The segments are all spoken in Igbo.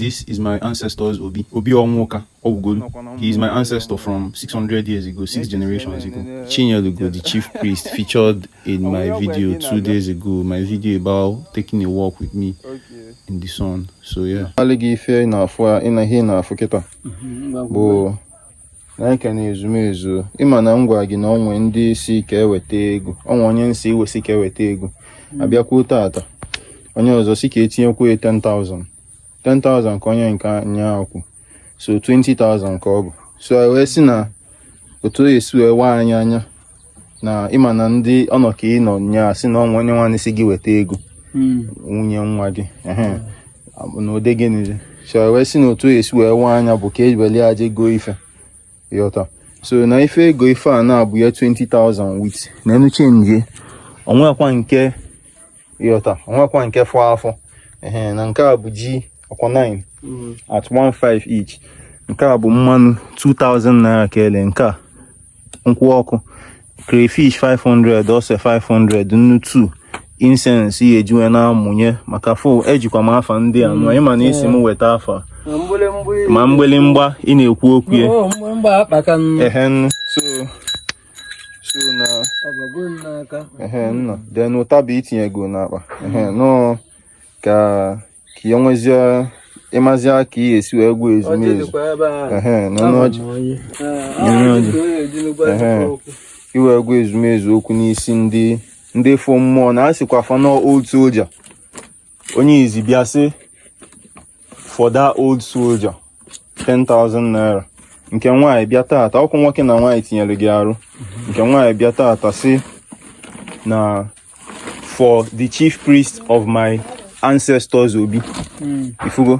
This is my ancestor's Obi Onwoka Ogugolu. He is my ancestor from 600 years ago, 6 generations ago. Chinyelugo, the chief priest, featured in my video 2 days ago. My video about taking a walk with me in the sun. So yeah. Na ka na-ezumezu ịma na ngwa gị na onwe ndị si ka eweta ego onwe onye nsi iwesi ka eweta ego abịakwuo tata onye ọzọ si ka etinyekwu 10,000 ka onye nke anya akwụ so 20,000 ka ọ bụ so wee si na otu esi wee waa anyị anya na ịma na ndị ọnọ ka ị nọ nya si na onye nwanne si gị weta ego nwunye nwa gị na ode gịnị so wee si na otu esi wee waa anya bụ ka ejibeli aja ego ife yota so na ife ego ife a na-abụ ya 20,000 with na enu change onwekwa nke yota onwekwa nke fọ afọ na nke a bụ ji ọkwa 9 at 1.5 each nke a bụ mmanụ 2,000 naira kele nke a nkwụ ọkụ crayfish 500 ose 500 nnu 2 incense ihe ejiwe na-amụnye maka fụ ejikwa m afa ndị a nọ ịma na isi m weta afa ma mgbelimgba ị na-ekwu okwu ya so then ụtabi itinyego n'akpa no ka ya nwezie ịmazia ka ị esi wee gwa ezumezu iwe gwa ezumezu okwu n'isi ndị fụ mmụọ na asịkwa fa no old soldier onye izi bịa sị for that old soldier 10,000 naira nke nwaanyị bịa tata ọkụ nwoke na nwaanyị tinyere gị arụ nke nwaanyị bịa tata sị na for the chief priest of my ancestors Obi ifugo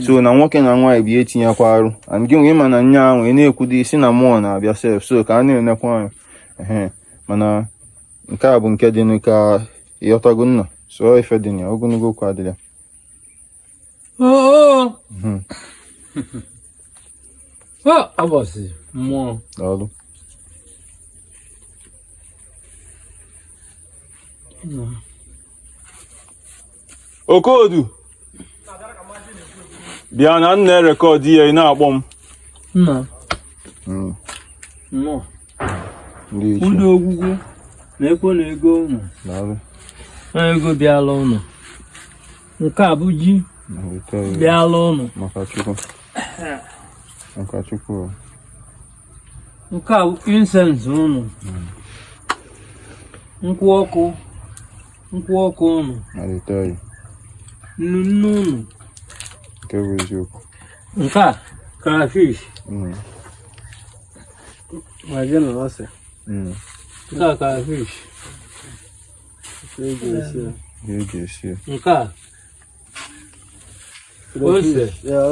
so na nwoke na nwaanyị bịa etinyekwa arụ and gị nwe ma na nya ahụ na-ekwudi isi na mmụọ na-abịa sef so ka a na-enekwa anyị mana nke a bụ nke dị n'ka ịghọtago nna so ife dị na ogologo okwu adịla abọsị mmụọ daalụ Okodu bịa na nna rekọd ihe ị na-akpọ m nna ụlọ ogwugwu na-ekwo na ego ụnụ ego bịala ụnụ nke a bụ ji bịala ụnụ maka Chukwu nke a bụ incense ụnụ nkwụ ọkụ ụnụ nnu ụnụ nke bụ eziokwu nke a crayfish nke a crayfish nke a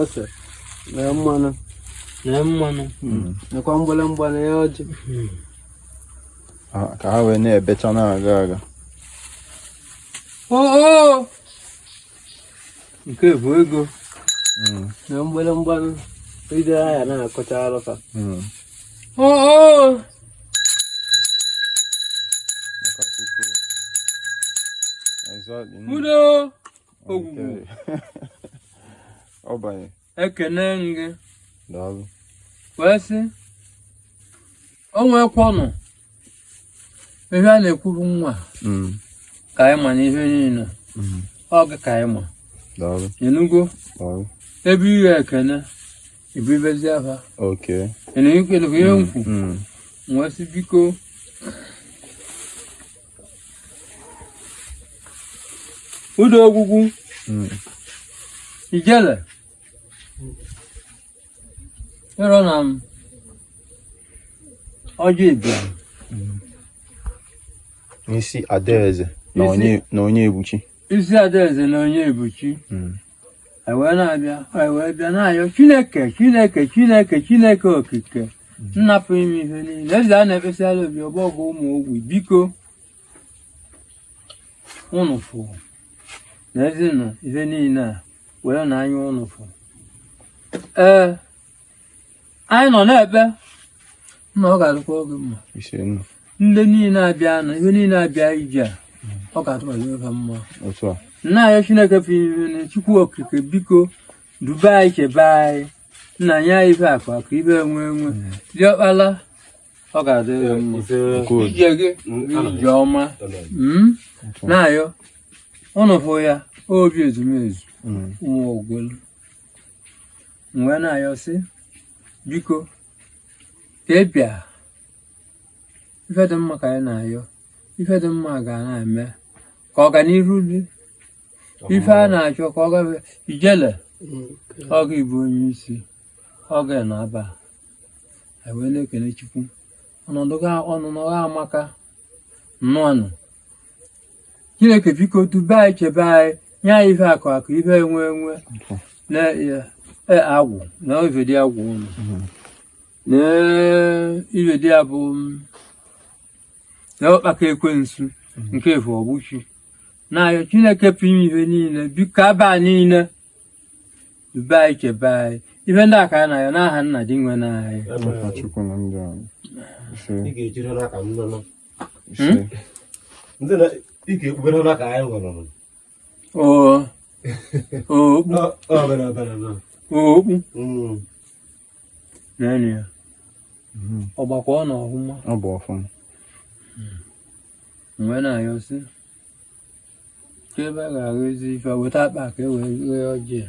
ose na mmanụ nakwa mgbalemgba na ya ọjị ka ha wee na-ebecha na-aga aga nke bụ ego na mgbalemgba ide anya na-akọcha arụka udo ogwugwu ọbanye ekene gị daalụ wee sị o nwekwanụ ihe a na-ekwuru nwa ka anyị ma n'ihe niile ọ gị ka anyị ma enugo ebe ihe ekene ibibezi afa enekwu ihe nkwu wee sị biko udo ogwugwu ijele ịrọ na m ọjọọ ịbịa isi adaeze na onye ebuchi isi adaeze na onye ebuchi anyị wee na-abịa anyị wee bịa na-ayọ Chineke okike nnapụ ime ihe niile eze a na-ekpesara obi ọgbọgọ ụmụ ogwe biko ụnụ fụ na ezi na ihe niile a were na anya ụnụ fụ anyị nọ n'ebe na ọ ga-adịkwa oge mma ndị niile abịa na ihe niile abịa ije a ọ ga-atụkwasị ofe mma nna ya Chineke firi Chukwu okike biko Dubai chebai nna ya ife akwa ka ibe enwe dị ọkpala ọ ga-adị ya mma ije gị ije ọma na-ayọ ọnọfụ ya obi ezumezu ụmụ ogwelu mgbe na-ayọ sị biko ka ị bịa ife dị mma ka anyị na-ayọ ife dị mma ga na-eme ka ọganihu dị ife a na-achọ ka ọ gafe ijele ọ ga-ebu onye isi ọ ga-na-aba wee na-ekene Chukwu ọnọnọ ga amaka nnọọ Chineke biko Dubai chebe anyị nye anyị ife akụ ife enwe na agwụ na ivedi agwụ ụlọ na ivedi abụ na ọkpaka ekwensu nke efu ọgbụchi na-ayọ Chineke pụrụ ife niile biko aba niile Dubai chebe anyị ife ndị aka na ya n'aha nna dị nwe n'anyị okpu naanị ya ọgbakwa ọ na ọhụma ọ bụ ọfụma mgbe na-ayọ sị ka ebe a ga-ahụ ezi ife weta akpa ka e wee ghee ọjị ya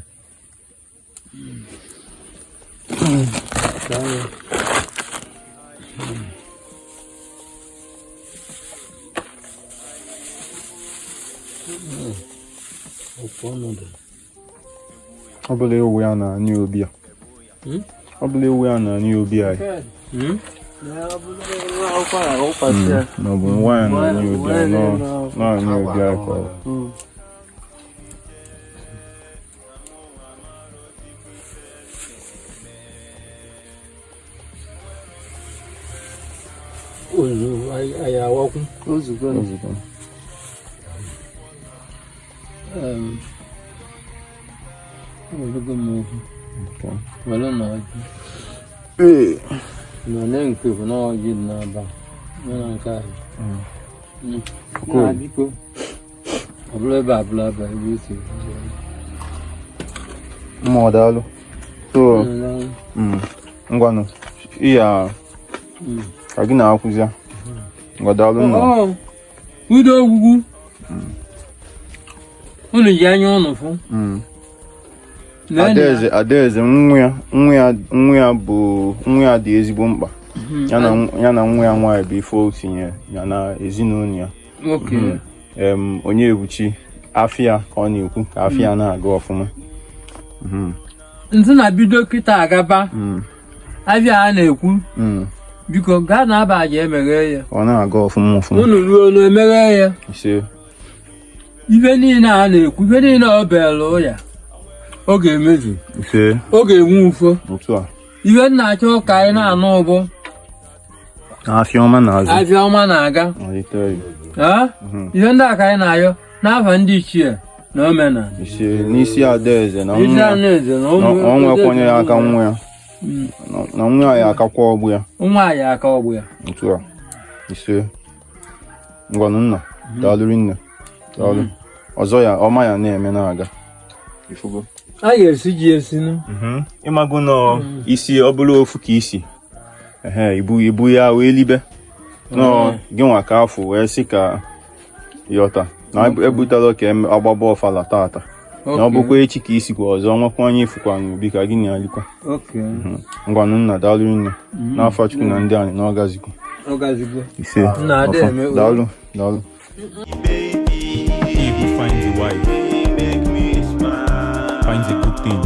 ọ bụla ewu ya na anyị obi a ọ bụla ewu ya na anyị obi anyị ma ọ bụ nwa ya na anyị obi anyị na anyị obi anyị ka ọ anyị awakwu ozugbo olugo m okwu were na ọjị na nke bụ na ọjị dị n'aba na nke anyị na biko ọbụla ebe abụla ebe isi mma daalụ so ngwanụ iya ka gị na-akwụzi ya ngwadalụ nna udo ogwugwu unu ji anya ụnụ fụ Adaeze nwa ya dị ezigbo mkpa ya na nwa ya nwaanyị bụ ife o tinye ya na ezinụlọ ya onye ebuchi afịa ka ọ na-ekwu ka afịa na-aga ọfụma ntị na-bido kịta agaba afịa a na-ekwu biko gaa na abaji emeghe ya ọ na-aga ọfụma unu ruo na emeghe ya ife niile a na-ekwu ife niile ọ bịara ya ọ ga-emezu ọ ga-enwe ufo ife nna-achọ ka anyị na-anụ ụbọ afịa ọma na-aga ife ndị a ka anyị na-ayọ n'afa ndị ichie na omenala n'isi Adaeze na ọ nwekwenye ya aka nwa ya na nwa ya akakwa ọgbụ ya nwa ya aka ọgbụ ya otu a ngwanụ nna daalụrị nne daalụ ọzọ ya ọma ya na-eme na-aga a ga-esi ji esinu ịmago nọ isi ọ bụla ofu ka isi ibu ya wee libe nọ gị nwa ka afọ wee sị ka yọta na ebutala ka agbaba ọfala tata na ọ bụkwa echi ka isi kwa ọzọ nwekwa onye ifukwa n'obi ka gị na-alikwa ngwanụ nna daalụ nne n'afọ Chukwu na ndị anyị na ọgazikwa ise daalụ If he finds a wife, finds a good thing,